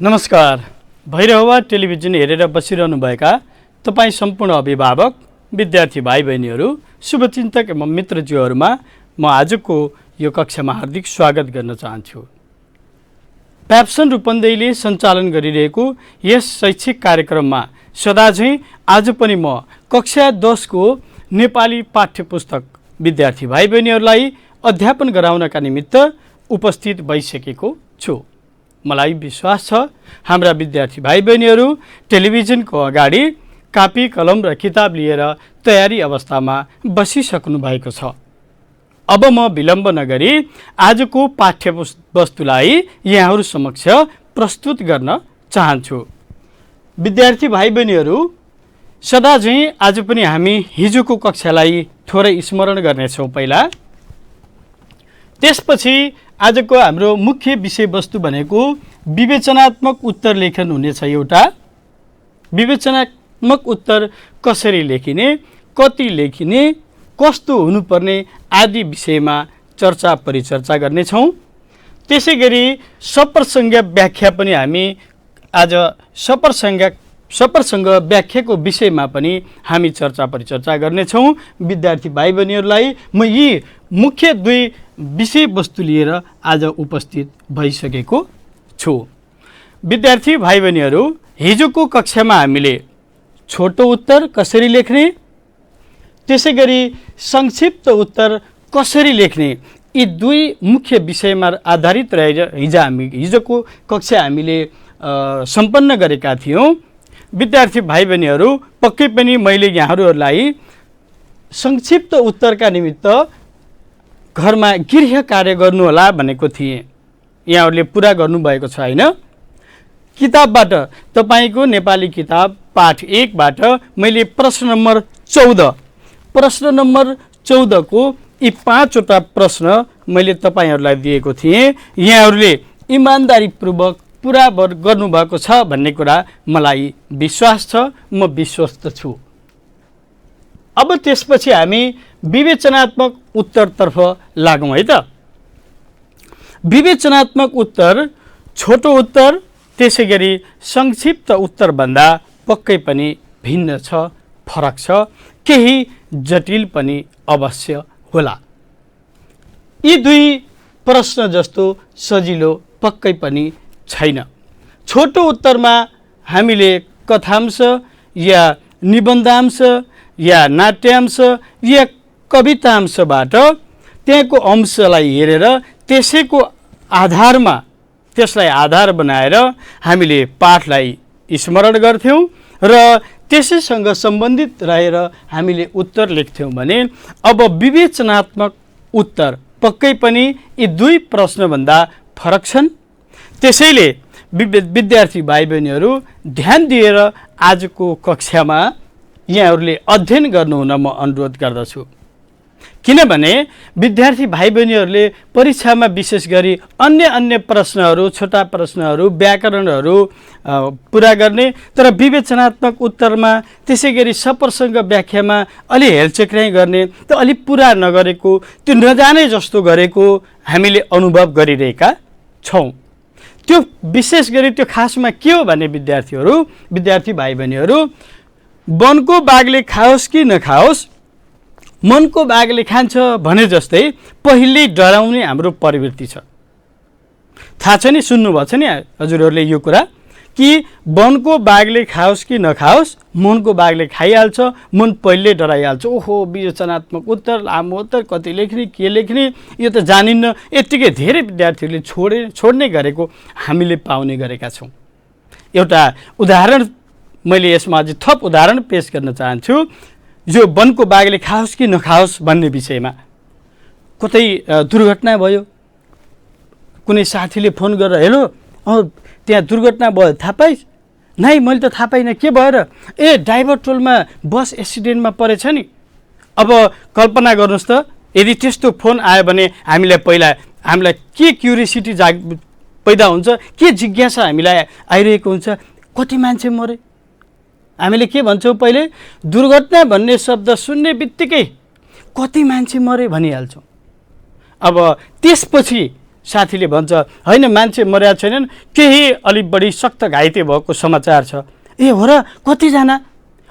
नमस्कार। भैरहवा टेलिभिजन हेरेर बसिरहनुभएका तपाईँ सम्पूर्ण अभिभावक, विद्यार्थी भाइ बहिनीहरू, शुभचिन्तक एवं मित्रज्यूहरूमा म आजको यो कक्षामा हार्दिक स्वागत गर्न चाहन्छु। प्याप्सन रूपन्देहीले सञ्चालन गरिरहेको यस शैक्षिक कार्यक्रममा सदाझैँ आज पनि म कक्षा 10 को नेपाली पाठ्यपुस्तक विद्यार्थी भाइ बहिनीहरूलाई अध्यापन गराउनका निमित्त उपस्थित भइसकेको छु। मलाई विश्वास छ हाम्रा विद्यार्थी भाइ बहिनीहरू टेलिभिजनको अगाडि कापी कलम र किताब लिएर तयारी अवस्थामा बसिसक्नु भएको छ। अब म विलम्ब नगरी आजको पाठ्यवस्तुलाई यहाँहरू समक्ष प्रस्तुत गर्न चाहन्छु। विद्यार्थी भाइ बहिनीहरू, सदाझैँ आज पनि हामी हिजोको कक्षालाई थोरै स्मरण गर्नेछौँ। पहिला त्यसपछि आजको हाम्रो मुख्य विषयवस्तु भनेको विवेचनात्मक उत्तर लेखन हुनेछ। एउटा विवेचनात्मक उत्तर कसरी लेखिने, कति लेखिने, कस्तो हुनुपर्ने आदि विषयमा चर्चा परिचर्चा गर्नेछौँ। त्यसै गरी सप्रसङ्ग व्याख्या पनि हामी आज सप्रसङ्ग व्याख्याको विषयमा पनि हामी चर्चा परिचर्चा गर्नेछौँ। विद्यार्थी भाइ बहिनीहरूलाई म यी मुख्य दुई विषयवस्तु लिएर आज उपस्थित भइसकेको छु। विद्यार्थी भाइ बहिनीहरू, हिजोको कक्षामा हामीले छोटो उत्तर कसरी लेख्ने, त्यसै गरी संक्षिप्त उत्तर कसरी लेख्ने, यी दुई मुख्य विषयमा आधारित रहेर हिजोको कक्षा हामीले सम्पन्न गरेका थियौँ। विद्यार्थी भाइ बहिनीहरू, पक्कै पनि मैले यहाँहरूलाई संक्षिप्त उत्तरका निमित्त घरमा गृह कार्य गर्नुहोला भनेको थिएँ। यहाँहरूले पुरा गर्नुभएको छ हैन? किताबबाट तपाईँको नेपाली किताब पाठ 1 बाट मैले प्रश्न नम्बर 14 को यी 5 वटा प्रश्न मैले तपाईँहरूलाई दिएको थिएँ। यहाँहरूले इमानदारीपूर्वक पुरा गर्नुभएको छ भन्ने कुरा मलाई विश्वास छ, म विश्वस्त छु। अब त्यसपछि हामी विवेचनात्मक उत्तरतर्फ लागौँ है त। विवेचनात्मक उत्तर छोटो उत्तर त्यसै गरी संक्षिप्त उत्तरभन्दा पक्कै पनि भिन्न छ, फरक छ, केही जटिल पनि अवश्य होला। यी दुई प्रश्न जस्तो सजिलो पक्कै पनि छैन। छोटो उत्तरमा हामीले कथांश या निबन्धांश या नाट्यांश या कवितांशबाट त्यहाँको अंशलाई हेरेर त्यसलाई आधार बनाएर हामीले पाठलाई स्मरण गर्थ्यौँ र त्यसैसँग सम्बन्धित रहेर हामीले उत्तर लेख्थ्यौँ भने अब विवेचनात्मक उत्तर पक्कै पनि यी दुई प्रश्नभन्दा फरक छन्। त्यसैले विद्यार्थी भाइ बहिनीहरू ध्यान दिएर आजको कक्षामा यहाँहरूले अध्ययन गर्नुहुन म अनुरोध गर्दछु। किनभने विद्यार्थी भाइ बहिनीहरूले परीक्षामा विशेष गरी अन्य प्रश्नहरू, छोटा प्रश्नहरू, व्याकरणहरू पुरा गर्ने, तर विवेचनात्मक उत्तरमा त्यसै गरी सप्रसङ्ग व्याख्यामा अलि हेलचेक्राइ गर्ने, त अलि पुरा नगरेको, त्यो नजाने जस्तो गरेको हामीले अनुभव गरिरहेका छौँ। त्यो विशेष गरी त्यो खासमा के हो भने विद्यार्थी भाइ बहिनीहरू, वनको बाघले खाओस् कि नखाओस्, मनको बाघले खान्छ भने जस्तै पहिले डराउने हाम्रो प्रवृत्ति छ। थाहा छ नि, सुन्नुभएको छ नि हजुरहरूले यो कुरा कि वनको बाघले खाओस् कि नखाओस्, मनको बाघले खाइहाल्छ, मन पहिले डराइहाल्छ। ओहो, विवेचनात्मक उत्तर, लामो उत्तर, कति लेख्ने, के लेख्ने, यो त जानिन्न। यत्तिकै धेरै विद्यार्थीहरूले छोड्ने गरेको हामीले पाउने गरेका छौँ। एउटा उदाहरण मैले यसमा अझै थप उदाहरण पेश गर्न चाहन्छु। यो वनको बाघले खाओस् कि नखाओस् भन्ने विषयमा कतै दुर्घटना भयो, कुनै साथीले फोन गरेर हेलो त्यहाँ दुर्घटना भयो थाहा पाइस्? नाइ, मैले त थाहा पाइनँ, के भएर? ड्राइभर टोलमा बस एक्सिडेन्टमा परेछ नि। अब कल्पना गर्नुहोस् त, यदि त्यस्तो फोन आयो भने हामीलाई के क्युरियोसिटी पैदा हुन्छ, के जिज्ञासा हामीलाई आइरहेको हुन्छ, कति मान्छे मरे? हामीले के भन्छौँ, पहिले दुर्घटना भन्ने शब्द सुन्ने बित्तिकै कति मान्छे मरे भनिहाल्छौँ। अब त्यसपछि साथीले भन्छ होइन मान्छे मरेका छैनन्, केही अलिक बढी सख्त घाइते भएको समाचार छ। ए हो र, कतिजना?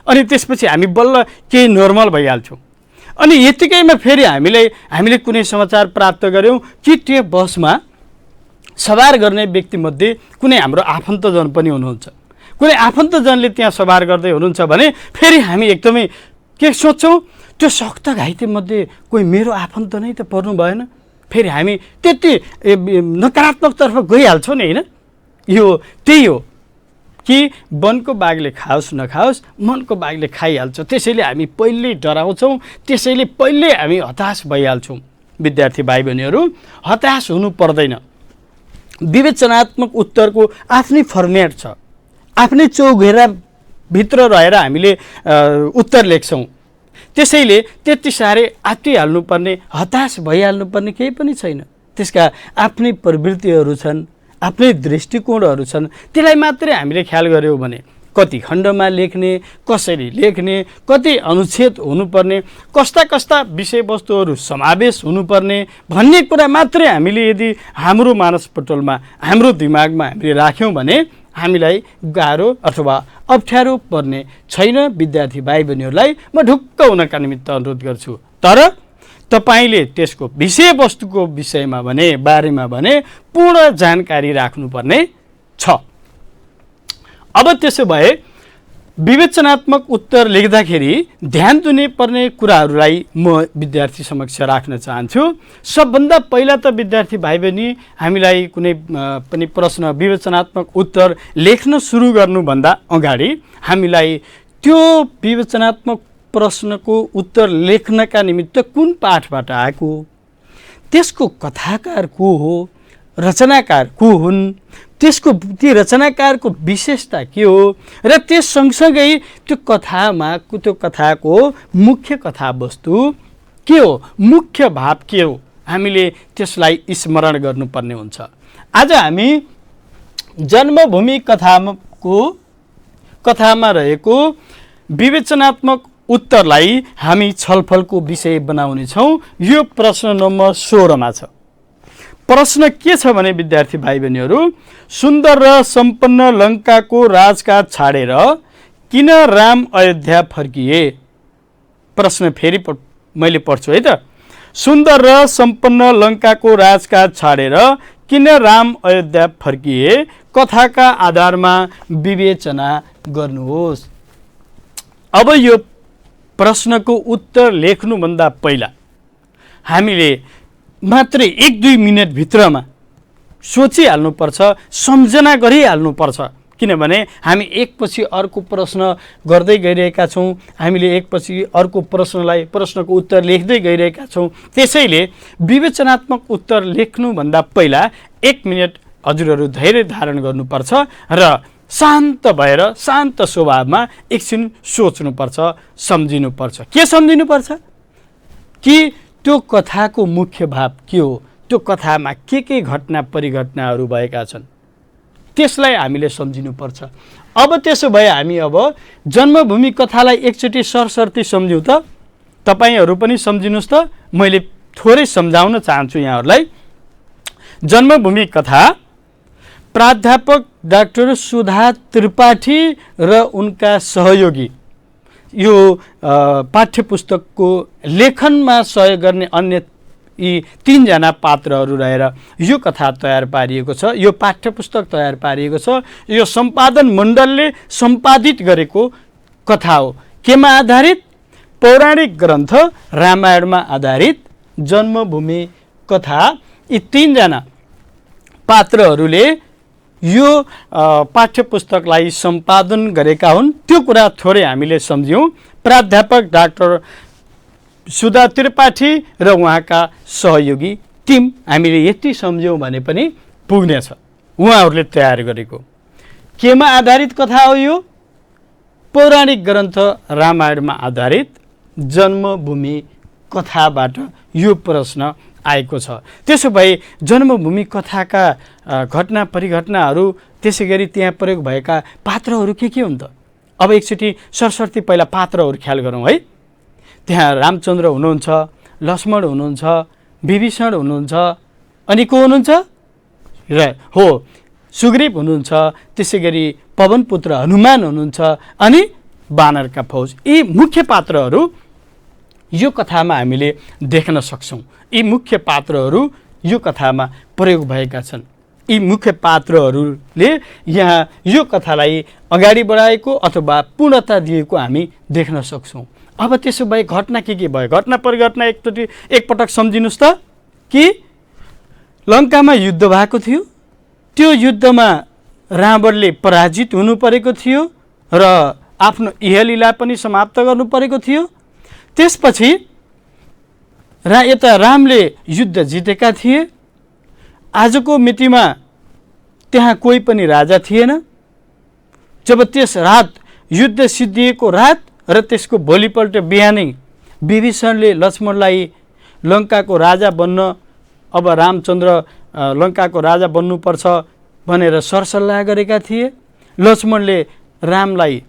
अनि त्यसपछि हामी बल्ल केही नर्मल भइहाल्छौँ। अनि यतिकैमा फेरि हामीले कुनै समाचार प्राप्त गऱ्यौँ कि त्यो बसमा सवार गर्ने व्यक्तिमध्ये कुनै हाम्रो आफन्तजन पनि हुनुहुन्छ। कुनै आफन्तजनले त्यहाँ सवार गर्दै हुनुहुन्छ भने फेरि हामी एकदमै के सोच्छौँ, त्यो सख्त घाइतेमध्ये कोही मेरो आफन्त नै त पर्नु भएन। फेरि हामी त्यति नकारात्मकतर्फ गइहाल्छौँ नि, होइन? यो त्यही हो कि वनको बाघले खाओस् नखाओस्, मनको बाघले खाइहाल्छ। त्यसैले हामी पहिल्यै डराउँछौँ, त्यसैले पहिल्यै हामी हताश भइहाल्छौँ। विद्यार्थी भाइ बहिनीहरू, हताश हुनु पर्दैन। विवेचनात्मक उत्तरको आफ्नै फर्मेट छ, आफ्नै चौघेराभित्र रहेर हामीले उत्तर लेख्छौँ। त्यसैले त्यति साह्रै आत्तिहाल्नुपर्ने, हताश भइहाल्नुपर्ने केही पनि छैन। त्यसका आफ्नै प्रवृत्तिहरू छन्, आफ्नै दृष्टिकोणहरू छन्। त्यसलाई मात्रै हामीले ख्याल गऱ्यौँ भने कति खण्डमा लेख्ने, कसरी लेख्ने, कति अनुच्छेद हुनुपर्ने, कस्ता कस्ता विषयवस्तुहरू समावेश हुनुपर्ने भन्ने कुरा मात्रै हामीले यदि हाम्रो मानसपटलमा, हाम्रो दिमागमा हामीले राख्यौँ भने हामीलाई गाह्रो अथवा अप्ठ्यारो पर्ने छैन। विद्यार्थी भाइ बहिनीहरूलाई म ढुक्क हुनका निमित्त अनुरोध गर्छु। तर तपाईले त्यसको विषयवस्तुको विषयमा भने, बारेमा भने पूर्ण जानकारी राख्नुपर्ने छ। अब त्यसो भए विवेचनात्मक उत्तर लेख्दाखेरि ध्यान दिनुपर्ने कुराहरूलाई म विद्यार्थी समक्ष राख्न चाहन्छु। सबभन्दा पहिला त विद्यार्थी भाइ बहिनी, हामीलाई कुनै पनि प्रश्न विवेचनात्मक उत्तर लेख्न सुरु गर्नुभन्दा अगाडि हामीलाई त्यो विवेचनात्मक प्रश्नको उत्तर लेख्नका निमित्त कुन पाठबाट आएको, त्यसको कथाकार को हो, रचनाकार को हुन्, ती रचनाकारको विशेषता के हो, र त्यस सँगसँगै त्यो कथाको मुख्य कथावस्तु के हो, मुख्य भाव के हो, हामीले त्यसलाई स्मरण गर्नुपर्ने हुन्छ। आज हामी जन्मभूमि कथामा रहेको विवेचनात्मक उत्तरलाई हामी छलफलको विषय बनाउनेछौँ। यो प्रश्न नम्बर 16 मा छ। प्रश्न के छ भने विद्यार्थी भाइ बहिनीहरू, सुन्दर र सम्पन्न लङ्काको राजकाज छाडेर किन राम अयोध्या फर्किए? प्रश्न फेरि मैले पढ्छु है त। सुन्दर र सम्पन्न लङ्काको राजकाज छाडेर किन राम अयोध्या फर्किए? कथाका आधारमा विवेचना गर्नुहोस्। अब यो प्रश्नको उत्तर लेख्नुभन्दा पहिला हामीले मात्रै 1-2 मिनटभित्रमा सोचिहाल्नुपर्छ, सम्झना गरिहाल्नुपर्छ। किनभने हामी एकपछि अर्को प्रश्न गर्दै गइरहेका छौँ, हामीले एकपछि अर्को प्रश्नको उत्तर लेख्दै गइरहेका छौँ। त्यसैले विवेचनात्मक उत्तर लेख्नुभन्दा पहिला 1 मिनट हजुरहरू धैर्य धारण गर्नुपर्छ र शान्त भएर शान्त स्वभावमा एकछिन सोच्नुपर्छ, सम्झिनुपर्छ। के सम्झिनुपर्छ? कि त्यो कथाको मुख्य भाव के हो, त्यो कथामा के घटना परिघटनाहरू भएका छन्, त्यसलाई हामीले सम्झिनुपर्छ। अब त्यसो भए हामी अब जन्मभूमि कथालाई एकचोटि सरसर्ती सम्झ्यौँ त। तपाईहरू पनि सम्झिनुहोस् त, मैले थोरै सम्झाउन चाहन्छु यहाँहरूलाई। जन्मभूमि कथा प्राध्यापक डाक्टर सुधा त्रिपाठी र उनका सहयोगी, यो पाठ्यपुस्तकको लेखनमा सहयोग गर्ने अन्य यी 3 जना पात्रहरू रहेर यो कथा तयार पारिएको छ। यो पाठ्यपुस्तक तयार पारिएको छ। यो सम्पादन मण्डलले सम्पादित गरेको कथा हो। केमा आधारित? पौराणिक ग्रन्थ रामायणमा आधारित जन्मभूमि कथा। यी 3 जना पात्रहरूले यो पाठ्यपुस्तकलाई सम्पादन गरेका हुन्। त्यो कुरा थोरै हामीले सम्झ्यौँ। प्राध्यापक डाक्टर सुधा त्रिपाठी र उहाँका सहयोगी टिम, हामीले यति सम्झ्यौँ भने पनि पुग्नेछ। उहाँहरूले तयार गरेको केमा आधारित कथा हो? यो पौराणिक ग्रन्थ रामायणमा आधारित जन्मभूमि कथाबाट यो प्रश्न आएको छ। त्यसो भए जन्मभूमि कथाका घटना परिघटनाहरू, त्यसै गरी त्यहाँ प्रयोग भएका पात्रहरू के हुन् त? अब एकचोटि सरसर्ती पहिला पात्रहरू ख्याल गरौँ है। त्यहाँ रामचन्द्र हुनुहुन्छ, लक्ष्मण हुनुहुन्छ, विभीषण हुनुहुन्छ, अनि को हुनुहुन्छ हो सुग्रीव हुनुहुन्छ, त्यसै गरी पवनपुत्र हनुमान हुनुहुन्छ, अनि वानरका फौज। यी मुख्य पात्रहरू यो कथामा हामीले देख्न सक्छौँ। यी मुख्य पात्रहरू यो कथामा प्रयोग भएका छन्। यी मुख्य पात्रहरूले यहाँ यो कथालाई अगाडि बढाएको अथवा पूर्णता दिएको हामी देख्न सक्छौँ। अब त्यसो भए घटना के भयो? घटना परिघटना एकपटक सम्झिनुहोस् त कि लङ्कामा युद्ध भएको थियो। त्यो युद्धमा रावणले पराजित हुनु परेको थियो र आफ्नो इहलीला पनि समाप्त गर्नु परेको थियो। त्यसपछि यता रामले युद्ध जितेका थिए। आजको मितिमा त्यहाँ कोही पनि राजा थिएन। जब त्यस रात युद्ध सिद्धिएको रात र त्यसको भोलिपल्ट बिहानै विभीषणले लक्ष्मणलाई लङ्काको राजा बन्न, अब रामचन्द्र लङ्काको राजा बन्नुपर्छ भनेर सरसल्लाह गरेका थिए। लक्ष्मणले रामलाई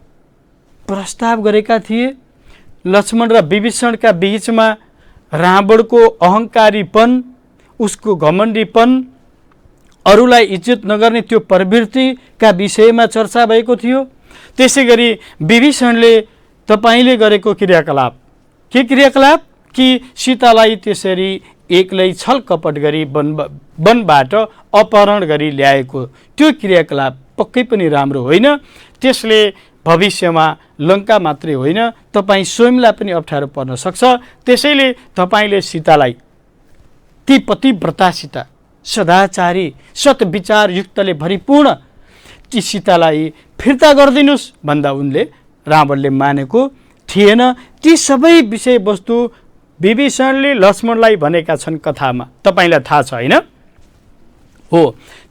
प्रस्ताव गरेका थिए। लक्ष्मण र विभीषणका बीचमा रावणको अहङ्कारीपन, उसको घमण्डीपन, अरूलाई इज्जत नगर्ने त्यो प्रवृत्तिका विषयमा चर्चा भएको थियो। त्यसै गरी विभीषणले तपाईँले गरेको क्रियाकलाप, के क्रियाकलाप कि सीतालाई त्यसरी एक्लै छल कपट गरी वनबाट अपहरण गरी ल्याएको त्यो क्रियाकलाप पक्कै पनि राम्रो होइन। त्यसले भविष्यमा लङ्का मात्रै होइन तपाईँ स्वयंलाई पनि अप्ठ्यारो पर्न सक्छ। त्यसैले तपाईँले सीतालाई ती पतिव्रतासित सदाचारी सत्विचारयुक्तले भरिपूर्ण ती सीतालाई फिर्ता गरिदिनुहोस् भन्दा उनले रावणले मानेको थिएन। ती सबै विषयवस्तु विभीषणले लक्ष्मणलाई भनेका छन् कथामा, तपाईँलाई थाहा छ होइन? हो।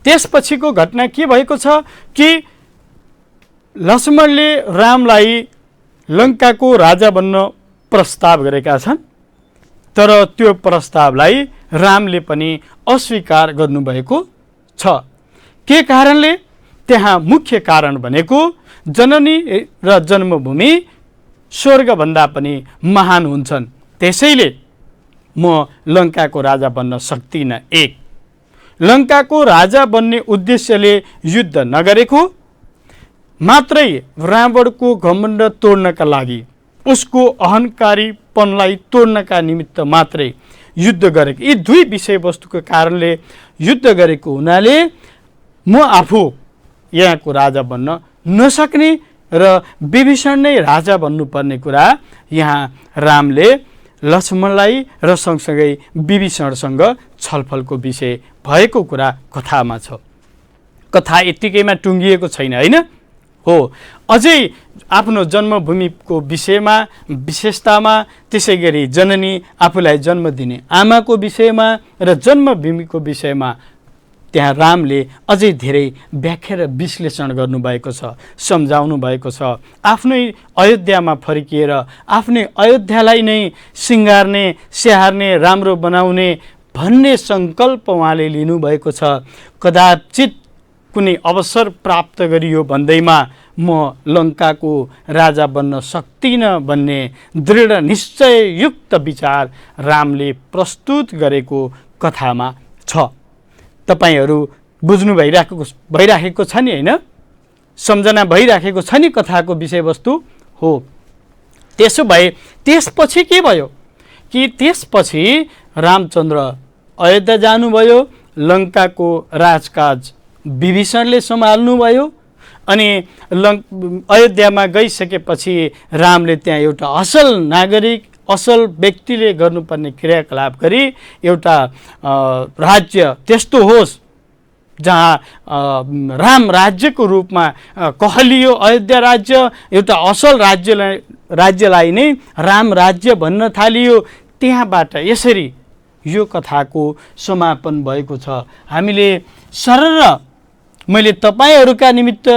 त्यसपछिको घटना के भएको छ कि लक्ष्मणले रामलाई लङ्काको राजा बन्न प्रस्ताव गरेका छन्, तर त्यो प्रस्तावलाई रामले पनि अस्वीकार गर्नुभएको छ। के कारणले? त्यहाँ मुख्य कारण भनेको जननी र जन्मभूमि स्वर्गभन्दा पनि महान हुन्छन्, त्यसैले म लङ्काको राजा बन्न सक्दिनँ। एक, लङ्काको राजा बन्ने उद्देश्यले युद्ध नगरेको, मात्रै रावणको घमण्ड तोड्नका लागि, उसको अहङ्कारीपनलाई तोड्नका निमित्त मात्रै युद्ध गरेको। यी दुई विषयवस्तुको कारणले युद्ध गरेको हुनाले म आफू यहाँको राजा बन्न नसक्ने र विभीषण नै राजा बन्नुपर्ने कुरा यहाँ रामले लक्ष्मणलाई र सँगसँगै विभीषणसँग छलफलको विषय भएको कुरा कथामा छ। कथा यत्तिकैमा टुङ्गिएको छैन होइन? हो, अझै आफ्नो जन्मभूमिको विषयमा, विशेषतामा, त्यसै गरी जननी आफूलाई जन्म दिने आमाको विषयमा र जन्मभूमिको विषयमा त्यहाँ रामले अझै धेरै व्याख्या र विश्लेषण गर्नुभएको छ, सम्झाउनु भएको छ। आफ्नै अयोध्यामा फर्किएर आफ्नै अयोध्यालाई नै सिँगार्ने, स्याहार्ने, राम्रो बनाउने भन्ने सङ्कल्प उहाँले लिनुभएको छ। कदाचित कुनै अवसर प्राप्त गरियो भन्दैमा म लङ्काको राजा बन्न सक्दिनँ भन्ने दृढ निश्चययुक्त विचार रामले प्रस्तुत गरेको कथामा छ। तपाईँहरू बुझ्नु भइराखेको छ नि होइन? सम्झना भइराखेको छ नि कथाको विषयवस्तु? हो। त्यसो भए त्यसपछि के भयो कि त्यसपछि रामचन्द्र अयोध्या जानुभयो, लङ्काको राजकाज विभीषणले सम्हाल्नुभयो। अनि अयोध्यामा गइसकेपछि रामले त्यहाँ एउटा असल नागरिक, असल व्यक्तिले गर्नुपर्ने क्रियाकलाप गरी एउटा राज्य त्यस्तो होस् जहाँ राम राज्यको रूपमा कहलियो। अयोध्या राज्य एउटा असल राज्यलाई नै राम राज्य भन्न थालियो। त्यहाँबाट यसरी यो कथाको समापन भएको छ। हामीले सरर मैले तपाईँहरूका निमित्त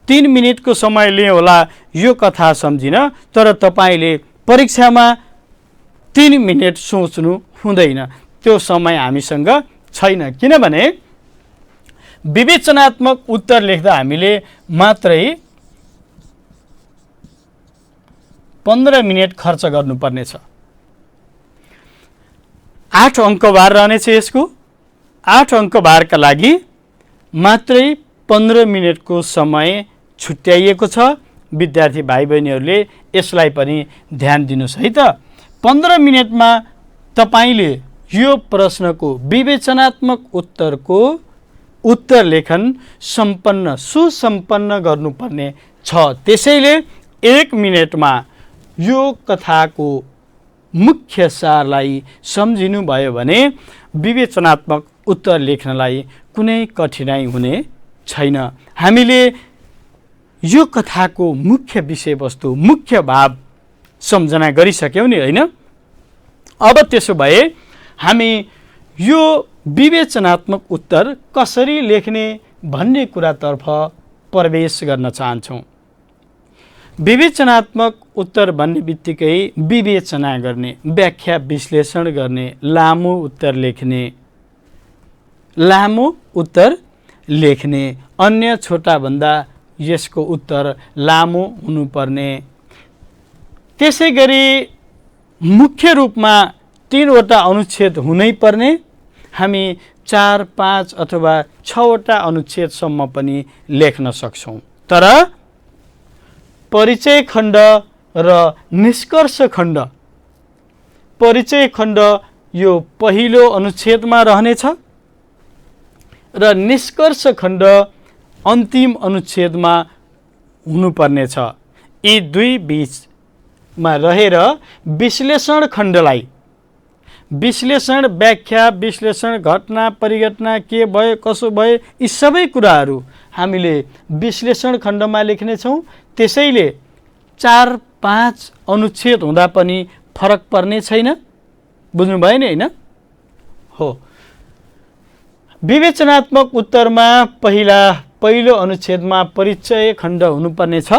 3 मिनेटको समय लिएँ होला यो कथा सम्झिन, तर तपाईँले परीक्षामा 3 मिनेट सोच्नु हुँदैन, त्यो समय हामीसँग छैन। किनभने विवेचनात्मक उत्तर लेख्दा हामीले मात्रै 15 मिनेट खर्च गर्नुपर्नेछ। 8 अङ्कबार रहनेछ यसको 8 अङ्क बारका लागि मात्रै 15 मिनेटको समय छुट्याइएको छ। विद्यार्थी भाइ बहिनीहरूले यसलाई पनि ध्यान दिनुहोस् है त। 15 मिनेटमा तपाईले यो प्रश्नको विवेचनात्मक उत्तरको उत्तर लेखन सुसम्पन्न गर्नुपर्ने छ। त्यसैले 1 मिनेटमा यो कथाको मुख्य सारलाई सम्झिनु भयो भने विवेचनात्मक उत्तर लेख्नलाई कुनै कठिनाइ हुने छैन। हामीले यो कथाको मुख्य विषयवस्तु, मुख्य भाव सम्झना गरिसक्यौँ नि, होइन? अब त्यसो भए हामी यो विवेचनात्मक उत्तर कसरी लेख्ने भन्ने कुरातर्फ प्रवेश गर्न चाहन्छौँ। विवेचनात्मक उत्तर भन्ने बित्तिकै विवेचना गर्ने, व्याख्या विश्लेषण गर्ने, लामो उत्तर लेख्ने, अन्य छोटाभन्दा यसको उत्तर लामो हुनुपर्ने। त्यसै गरी मुख्य रूपमा 3 वटा अनुच्छेद हुनै पर्ने। हामी 4, 5 अथवा 6 वटा अनुच्छेदसम्म पनि लेख्न सक्छौँ। तर परिचय खण्ड र निष्कर्ष खण्ड, परिचय खण्ड यो पहिलो अनुच्छेदमा रहनेछ र निष्कर्ष खण्ड अन्तिम अनुच्छेदमा हुनुपर्नेछ। यी दुई बीचमा रहेर विश्लेषण खण्डलाई, विश्लेषण, व्याख्या विश्लेषण, घटना परिघटना, के भयो कसो भयो, यी सबै कुराहरू हामीले विश्लेषण खण्डमा लेख्नेछौँ। त्यसैले 4, 5 अनुच्छेद हुँदा पनि फरक पर्ने छैन। बुझ्नुभयो नि, होइन? हो। विवेचनात्मक उत्तरमा पहिलो अनुच्छेदमा परिचय खण्ड हुनुपर्ने छ।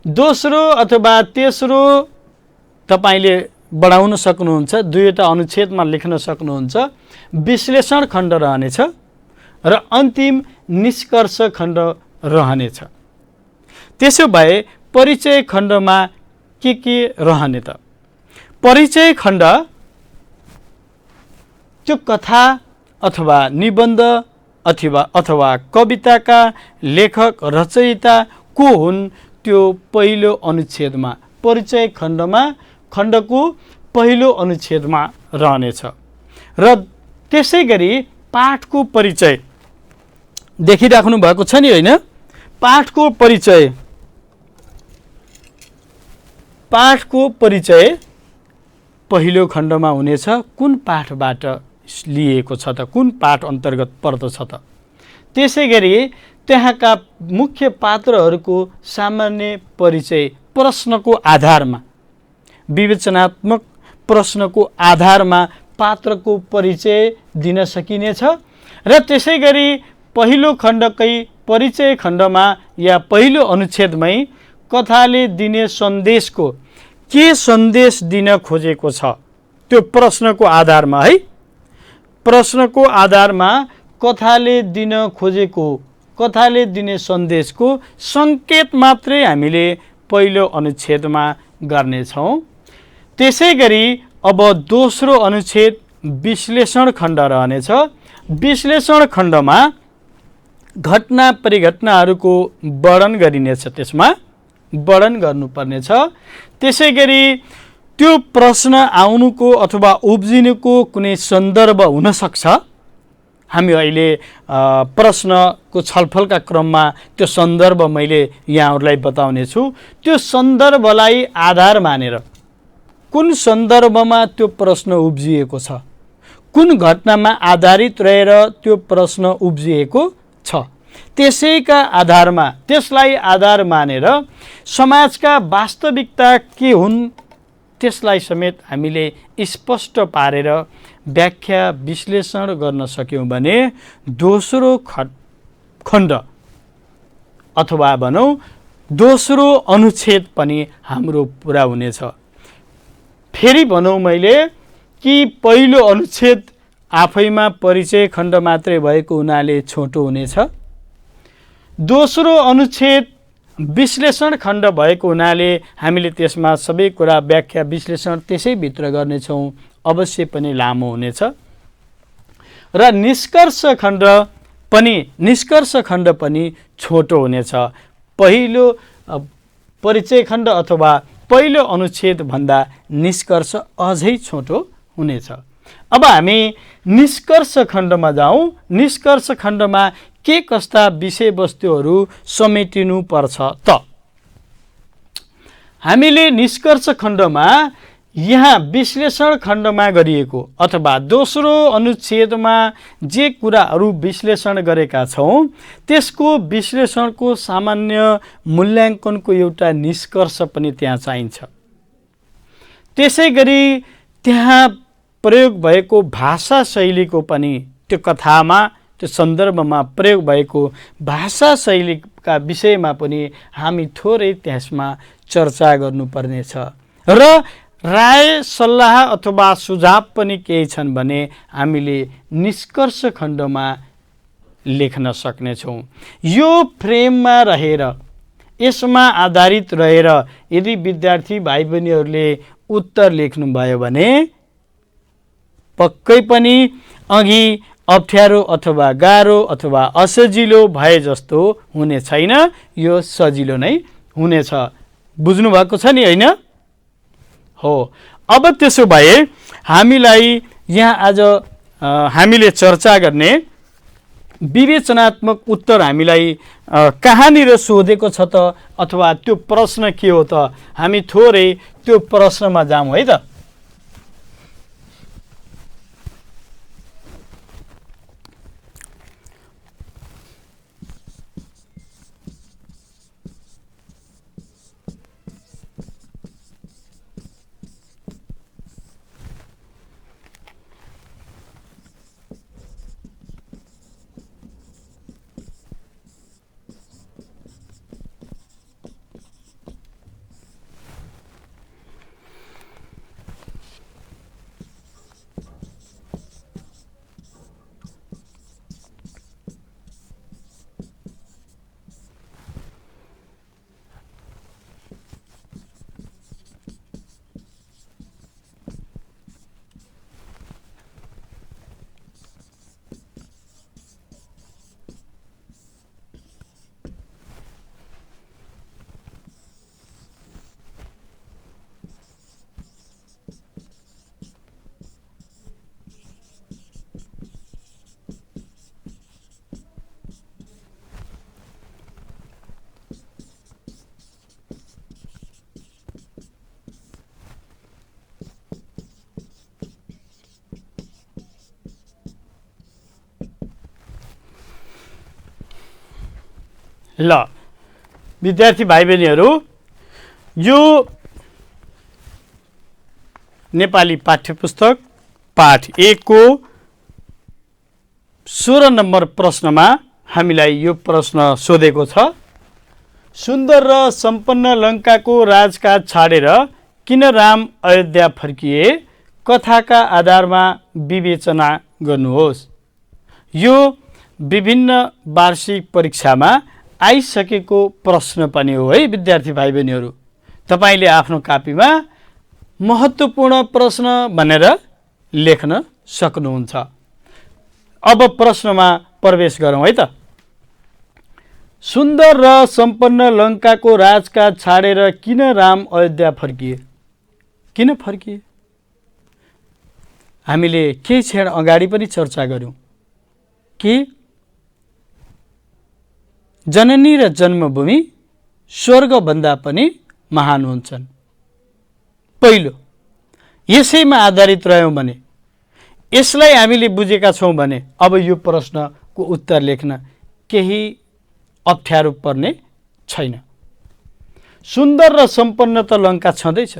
दोस्रो अथवा तेस्रो तपाईले बढाउन सक्नुहुन्छ, 2 वटा अनुच्छेदमा लेख्न सक्नुहुन्छ। विश्लेषण खण्ड रहनेछ र अन्तिम निष्कर्ष खण्ड रहनेछ। त्यसो भए परिचय खण्डमा के रहने त? परिचय खण्ड त्यो कथा अथवा निबन्ध अथवा कविताका लेखक रचयिता को हुन् त्यो पहिलो अनुच्छेदमा, परिचय खण्डमा, खण्डको पहिलो अनुच्छेदमा रहनेछ। र त्यसै गरी पाठको परिचय देखिराख्नु भएको छ नि, होइन? पाठको परिचय पहिलो खण्डमा हुनेछ। कुन पाठबाट लिएको छ त, कुन पाठ अन्तर्गत पर्दछ त? त्यसै गरी त्यहाँका मुख्य पात्रहरूको सामान्य परिचय प्रश्नको आधारमा, विवेचनात्मक प्रश्नको आधारमा पात्रको परिचय दिन सकिनेछ। र त्यसै गरी पहिलो खण्डकै परिचय खण्डमा या पहिलो अनुच्छेदमै कथाले दिने सन्देशको के सन्देश दिन खोजेको छ त्यो प्रश्नको आधारमा, है, प्रश्नको आधारमा कथाले दिने सन्देशको सङ्केत मात्रै हामीले पहिलो अनुच्छेदमा गर्नेछौँ। त्यसै गरी अब दोस्रो अनुच्छेद विश्लेषण खण्ड रहनेछ। विश्लेषण खण्डमा घटना परिघटनाहरूको वर्णन गरिनेछ, त्यसमा वर्णन गर्नुपर्नेछ। त्यसै गरी त्यो प्रश्न आउनुको अथवा उब्जिनुको कुनै सन्दर्भ हुन सक्छ। हामी अहिले प्रश्नको छलफलका क्रममा त्यो सन्दर्भ मैले यहाँहरूलाई बताउने छु। त्यो सन्दर्भलाई आधार मानेर कुन सन्दर्भमा त्यो प्रश्न उब्जिएको छ, कुन घटनामा आधारित रहेर त्यो प्रश्न उब्जिएको छ, त्यसलाई आधार मानेर समाजका वास्तविकता के हुन् त्यसलाई समेत हामीले स्पष्ट पारेर व्याख्या विश्लेषण गर्न सक्यौँ भने दोस्रो खण्ड अथवा भनौँ दोस्रो अनुच्छेद पनि हाम्रो पुरा हुनेछ। फेरि भनौँ मैले कि पहिलो अनुच्छेद आफैमा परिचय खण्ड मात्रै भएको हुनाले छोटो हुनेछ। दोस्रो अनुच्छेद विश्लेषण खण्ड भएको हुनाले हामीले त्यसमा सबै कुरा व्याख्या विश्लेषण त्यसैभित्र गर्नेछौँ, अवश्य पनि लामो हुनेछ। र निष्कर्ष खण्ड पनि छोटो हुनेछ। पहिलो परिचय खण्ड अथवा पहिलो अनुच्छेदभन्दा निष्कर्ष अझै छोटो हुनेछ। अब हामी निष्कर्ष खण्डमा जाउँ। निष्कर्ष खण्डमा के कस्ता विषयवस्तुहरू समेटिनु पर्छ त? हामीले निष्कर्ष खण्डमा यहाँ विश्लेषण खण्डमा गरिएको अथवा दोस्रो अनुच्छेदमा जे कुराहरू विश्लेषण गरेका छौँ त्यसको विश्लेषणको सामान्य मूल्याङ्कनको एउटा निष्कर्ष पनि त्यहाँ चाहिन्छ। त्यसै गरी त्यहाँ प्रयोग भएको भाषा शैलीको पनि त्यो कथामा त्यो सन्दर्भमा प्रयोग भएको भाषा शैलीका विषयमा पनि हामी थोरै त्यसमा चर्चा गर्नुपर्नेछ। र राय सल्लाह अथवा सुझाव पनि केही छन् भने हामीले निष्कर्ष खण्डमा लेख्न सक्नेछौँ। यो फ्रेममा रहेर यसमा आधारित रहेर यदि विद्यार्थी भाइ बहिनीहरूले उत्तर लेख्नुभयो भने पक्कै पनि अघि अप्ठ्यारो अथवा गाह्रो अथवा असजिलो भए जस्तो हुने छैन, यो सजिलो नै हुनेछ। बुझ्नु भएको छ नि, होइन? हो। अब त्यसो भए हामीलाई यहाँ आज हामीले चर्चा गर्ने विवेचनात्मक उत्तर हामीलाई कहाँनिर सोधेको छ त अथवा त्यो प्रश्न के हो त? हामी थोरै त्यो प्रश्नमा जाउँ है त। ल विद्यार्थी भाइ बहिनीहरू, यो नेपाली पाठ्यपुस्तक पाठ 1 को 16 नम्बर प्रश्नमा हामीलाई यो प्रश्न सोधेको छ। सुन्दर र सम्पन्न लङ्काको राजकाज छाडेर किन राम अयोध्या फर्किए? कथाका आधारमा विवेचना गर्नुहोस्। यो विभिन्न वार्षिक परीक्षामा आइसकेको प्रश्न पनि हो है विद्यार्थी भाइ बहिनीहरू। तपाईले आफ्नो कापीमा महत्त्वपूर्ण प्रश्न भनेर लेख्न सक्नुहुन्छ। अब प्रश्नमा प्रवेश गरौँ है त। सुन्दर र सम्पन्न लङ्काको राजकाज छाडेर किन राम अयोध्या फर्किए? किन फर्किए? हामीले केही क्षण अगाडि पनि चर्चा गर्यौं कि जननी र जन्मभूमि स्वर्गभन्दा पनि महान हुन्छन्। पहिलो यसैमा आधारित रह्यौं भने, यसलाई हामीले बुझेका छौं भने अब यो प्रश्नको उत्तर लेख्न केही अप्ठ्यारो पर्ने छैन। सुन्दर र सम्पन्न त लङ्का छँदैछ।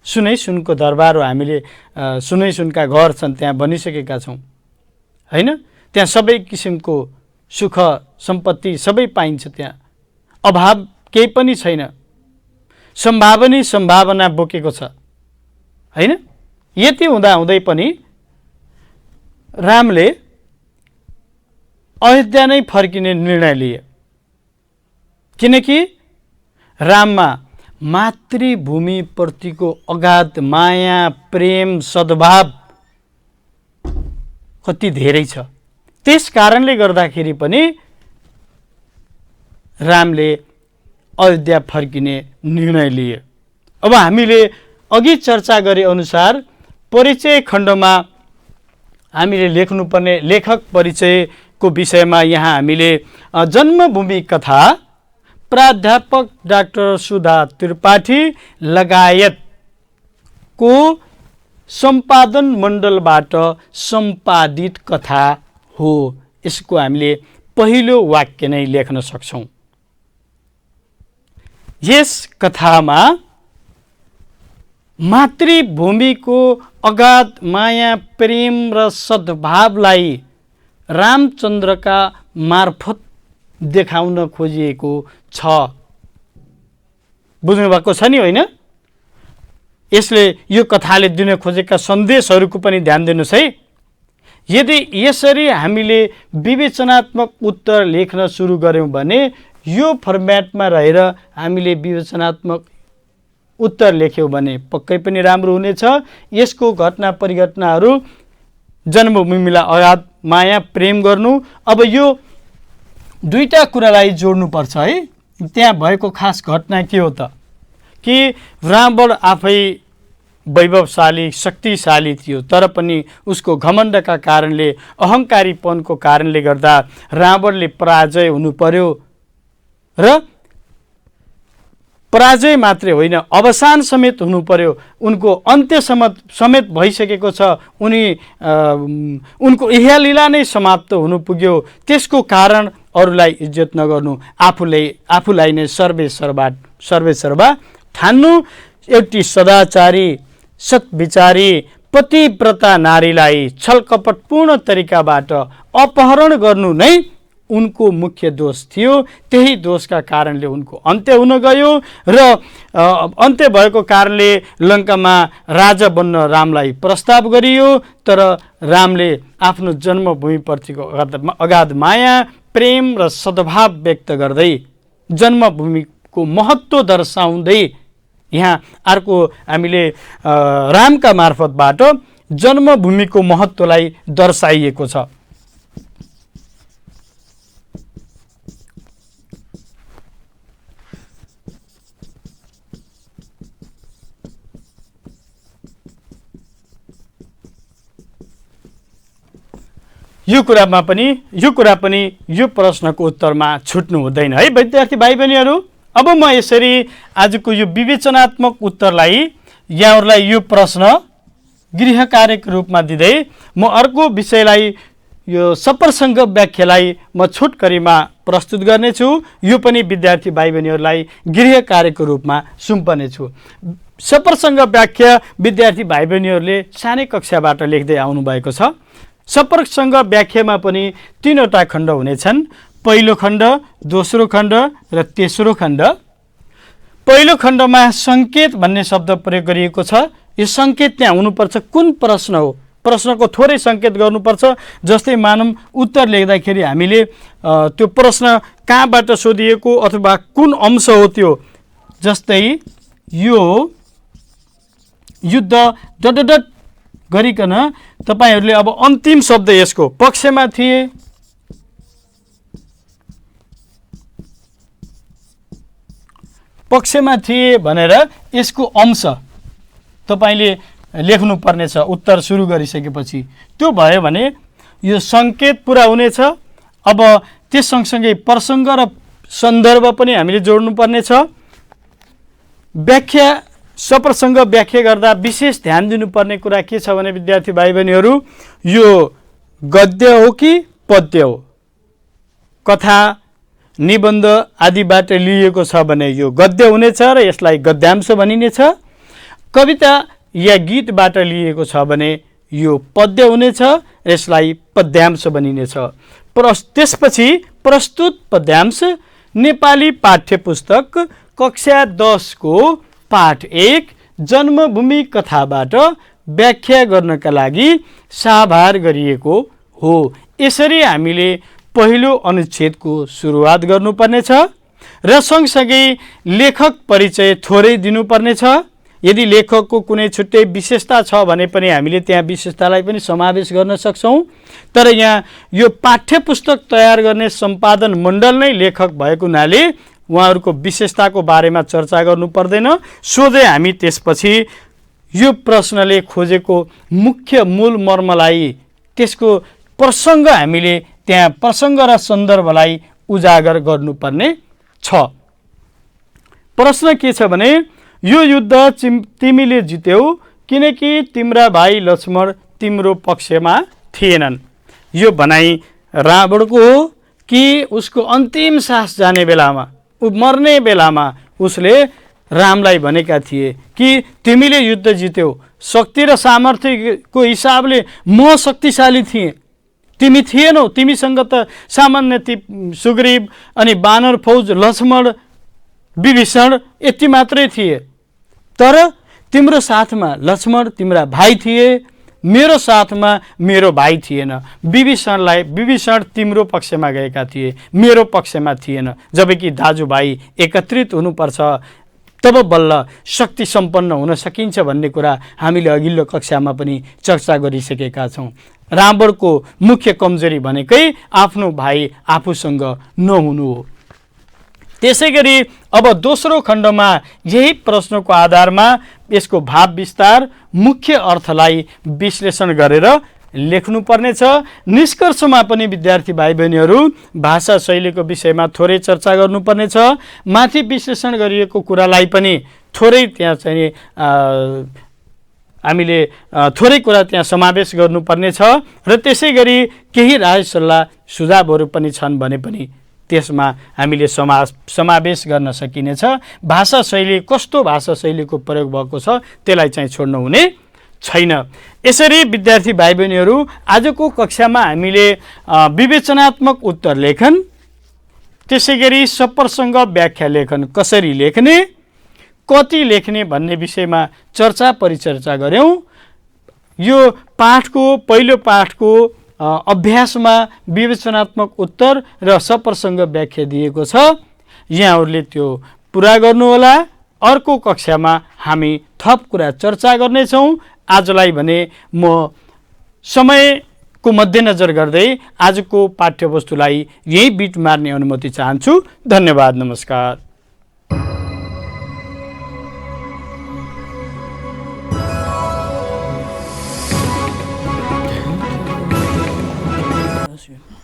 सुनै सुनको दरबार हो, हामीले सुनै सुनका घर छन् त्यहाँ बनिसकेका छौं, हैन? त्यहाँ सबै किसिमको सुख सम्पत्ति सबै पाइन्छ। त्यहाँ अभाव केही पनि छैन। सम्भावना बोकेको छ, हैन? यति हुँदा हुँदै पनि रामले अयोध्या नै फर्किने निर्णय लिए, किनकि राममा मातृभूमि प्रतिको अगाध माया, प्रेम, सद्भाव कति धेरै छ। त्यस कारणले गर्दाखेरि पनि रामले अयोध्या फर्किने निर्णय लिए। अब हामीले अघि चर्चा गरे अनुसार परिचय खण्डमा हामीले लेख्नुपर्ने लेखक परिचयको विषयमा यहाँ हामीले जन्मभूमि कथा प्राध्यापक डाक्टर सुधा त्रिपाठी लगायतको सम्पादन मण्डलबाट सम्पादित कथा हो। यसको हामीले पहिलो वाक्य नै लेख्न सक्छौँ। यस कथामा मातृभूमिको अगाध माया प्रेम र सद्भावलाई रामचन्द्रका मार्फत देखाउन खोजिएको छ। बुझ्नुभएको छ नि होइन? यसले यो कथाले दिन खोजेका सन्देशहरूको पनि ध्यान दिनुहोस् है। यदि यसरी हामीले विवेचनात्मक उत्तर लेख्न सुरु गऱ्यौँ भने यो फर्मेटमा रहेर हामीले विवेचनात्मक उत्तर लेख्यौँ भने पक्कै पनि राम्रो हुनेछ। यसको घटना परिघटनाहरू जन्मभूमिलाई अगाध माया प्रेम गर्नु, अब यो दुईटा कुरालाई जोड्नुपर्छ है। त्यहाँ भएको खास घटना के हो त कि रावण आफै वैभवशाली शक्तिशाली थियो, तर पनि उसको घमण्डका कारणले अहङ्कारीपनको कारणले गर्दा रावणले पराजय हुनु पर्यो र पराजय मात्रै होइन अवसान समेत हुनु पर्यो। उनको अन्त्य समेत भइसकेको छ। उनको इहलीला नै समाप्त हुनु पुग्यो। त्यसको कारण अरूलाई इज्जत नगर्नु, आफूलाई नै सर्वेसर्वा ठान्नु, एउटी सदाचारी सत्विचारी पतिव्रता नारीलाई छलकपटपूर्ण तरिकाबाट अपहरण गर्नु नै उनको मुख्य दोष थियो। त्यही दोषका कारणले उनको अन्त्य हुन गयो र अन्त्य भएको कारणले लङ्कामा राजा बन्न रामलाई प्रस्ताव गरियो। तर रामले आफ्नो जन्मभूमिप्रतिको अगाध माया प्रेम र सद्भाव व्यक्त गर्दै जन्मभूमिको महत्त्व दर्शाउँदै यहाँ अर्को हामीले रामका मार्फतबाट जन्मभूमिको महत्त्वलाई दर्शाइएको छ। यो कुरा पनि यो प्रश्नको उत्तरमा छुट्नु हुँदैन है विद्यार्थी भाइ बहिनीहरू। अब म यसरी आजको यो विवेचनात्मक उत्तरलाई यहाँहरूलाई यो प्रश्न गृह कार्यको रूपमा दिँदै म अर्को विषयलाई यो सप्रसङ्ग व्याख्यालाई म छोटकरीमा प्रस्तुत गर्नेछु। यो पनि विद्यार्थी भाइ बहिनीहरूलाई गृह कार्यको रूपमा सुम्पनेछु। सप्रसङ्ग व्याख्या विद्यार्थी भाइ बहिनीहरूले सानै कक्षाबाट लेख्दै आउनुभएको छ। सप्रसङ्ग व्याख्यामा पनि तीनवटा खण्ड हुनेछन्। पहिलो खण्ड, दोस्रो खण्ड र तेस्रो खण्ड। पहिलो खण्डमा सङ्केत भन्ने शब्द प्रयोग गरिएको छ। यो सङ्केत त्यहाँ हुनुपर्छ कुन प्रश्न हो, प्रश्नको थोरै सङ्केत गर्नुपर्छ। जस्तै मानौँ उत्तर लेख्दाखेरि हामीले त्यो प्रश्न कहाँबाट सोधिएको अथवा कुन अंश हो त्यो, जस्तै यो युद्ध डट गरिकन तपाईहरूले अब अन्तिम शब्द यसको पक्षमा थिए भनेर यसको अंश तपाईले लेख्नु पर्नेछ उत्तर सुरु गरिसकेपछि। त्यो भयो भने यो सङ्केत पुरा हुनेछ। अब त्यस सँगसँगै प्रसङ्ग र सन्दर्भ पनि हामीले जोड्नु पर्नेछ। व्याख्या सप्रसङ्ग व्याख्या गर्दा विशेष ध्यान दिनुपर्ने कुरा के छ भने विद्यार्थी भाइ बहिनीहरू, यो गद्य हो कि पद्य हो, कथा निबन्ध आदिबाट लिएको छ भने यो गद्य हुनेछ र यसलाई गद्यांश भनिनेछ। कविता या गीतबाट लिएको छ भने यो पद्य हुनेछ, यसलाई पद्यांश भनिनेछ। त्यसपछि प्रस्तुत पद्यांश नेपाली पाठ्यपुस्तक कक्षा 10 को पाठ 1 जन्मभूमि कथाबाट व्याख्या गर्नका लागि साभार गरिएको हो। यसरी हामीले पहिलो अनुच्छेदको सुरुवात गर्नुपर्नेछ र सँगसँगै लेखक परिचय थोरै दिनुपर्नेछ। यदि लेखकको कुनै छुट्टै विशेषता छ भने पनि हामीले त्यहाँ विशेषतालाई पनि समावेश गर्न सक्छौँ। तर यहाँ यो पाठ्यपुस्तक तयार गर्ने सम्पादन मण्डल नै लेखक भएको हुनाले उहाँहरूको विशेषताको बारेमा चर्चा गर्नु पर्दैन। सोझै हामी त्यसपछि यो प्रश्नले खोजेको मुख्य मूल मर्मलाई, त्यसको प्रसङ्ग हामीले त्यहाँ प्रसङ्ग र सन्दर्भलाई उजागर गर्नुपर्ने छ। प्रश्न के छ भने यो युद्ध तिमीले जित्यौ किनकि तिम्रा भाइ लक्ष्मण तिम्रो पक्षमा थिएनन्। यो भनाइ रावणको हो कि उसको अन्तिम सास जाने बेलामा, मर्ने बेलामा उसले रामलाई भनेका थिए कि तिमीले युद्ध जित्यौ, शक्ति र सामर्थ्यको हिसाबले म शक्तिशाली थिएँ, तिमी थिएनौ, तिमीसँग त सामान्य सुग्रीव अनि बानर फौज लक्ष्मण विभीषण यति मात्रै थिए, तर तिम्रो साथमा लक्ष्मण तिम्रा भाइ थिए, मेरो साथमा मेरो भाइ थिएन। विभीषण तिम्रो पक्षमा गएका थिए, मेरो पक्षमा थिएन। जबकि दाजुभाइ एकत्रित हुनुपर्छ तब बल्ल शक्ति सम्पन्न हुन सकिन्छ भन्ने कुरा हामीले अघिल्लो कक्षामा पनि चर्चा गरिसकेका छौँ। रावणको मुख्य कमजोरी भनेकै आफ्नो भाइ आफूसँग नहुनु हो। त्यसै गरी अब दोस्रो खण्डमा यही प्रश्नको आधारमा यसको भाव विस्तार, मुख्य अर्थलाई विश्लेषण गरेर लेख्नुपर्नेछ। निष्कर्षमा पनि विद्यार्थी भाइ बहिनीहरू भाषा शैलीको विषयमा थोरै चर्चा गर्नुपर्नेछ। माथि विश्लेषण गरिएको कुरालाई पनि थोरै त्यहाँ चाहिँ हामीले थोरै कुरा त्यहाँ समावेश गर्नुपर्नेछ र त्यसै गरी केही राय सल्लाह सुझावहरू पनि छन् भने पनि त्यसमा हामीले समावेश गर्न सकिनेछ। भाषा शैली कस्तो भाषा शैलीको प्रयोग भएको छ त्यसलाई चाहिँ छोड्नु हुने छैन। यसरी विद्यार्थी भाइ बहिनीहरू आजको कक्षामा हामीले विवेचनात्मक उत्तर लेखन, त्यसै गरी सप्रसङ्ग व्याख्या लेखन कसरी लेख्ने, कति लेख्ने भन्ने विषयमा चर्चा परिचर्चा गऱ्यौँ। यो पाठको पहिलो पाठको अभ्यासमा विवेचनात्मक उत्तर र सप्रसङ्ग व्याख्या दिएको छ। यहाँहरूले त्यो पुरा गर्नुहोला। अर्को कक्षामा हामी थप कुरा चर्चा गर्नेछौँ। आजलाई भने म समयको मध्यनजर गर्दै आजको पाठ्यवस्तुलाई यही बिट मार्ने अनुमति चाहन्छु। धन्यवाद, नमस्कार।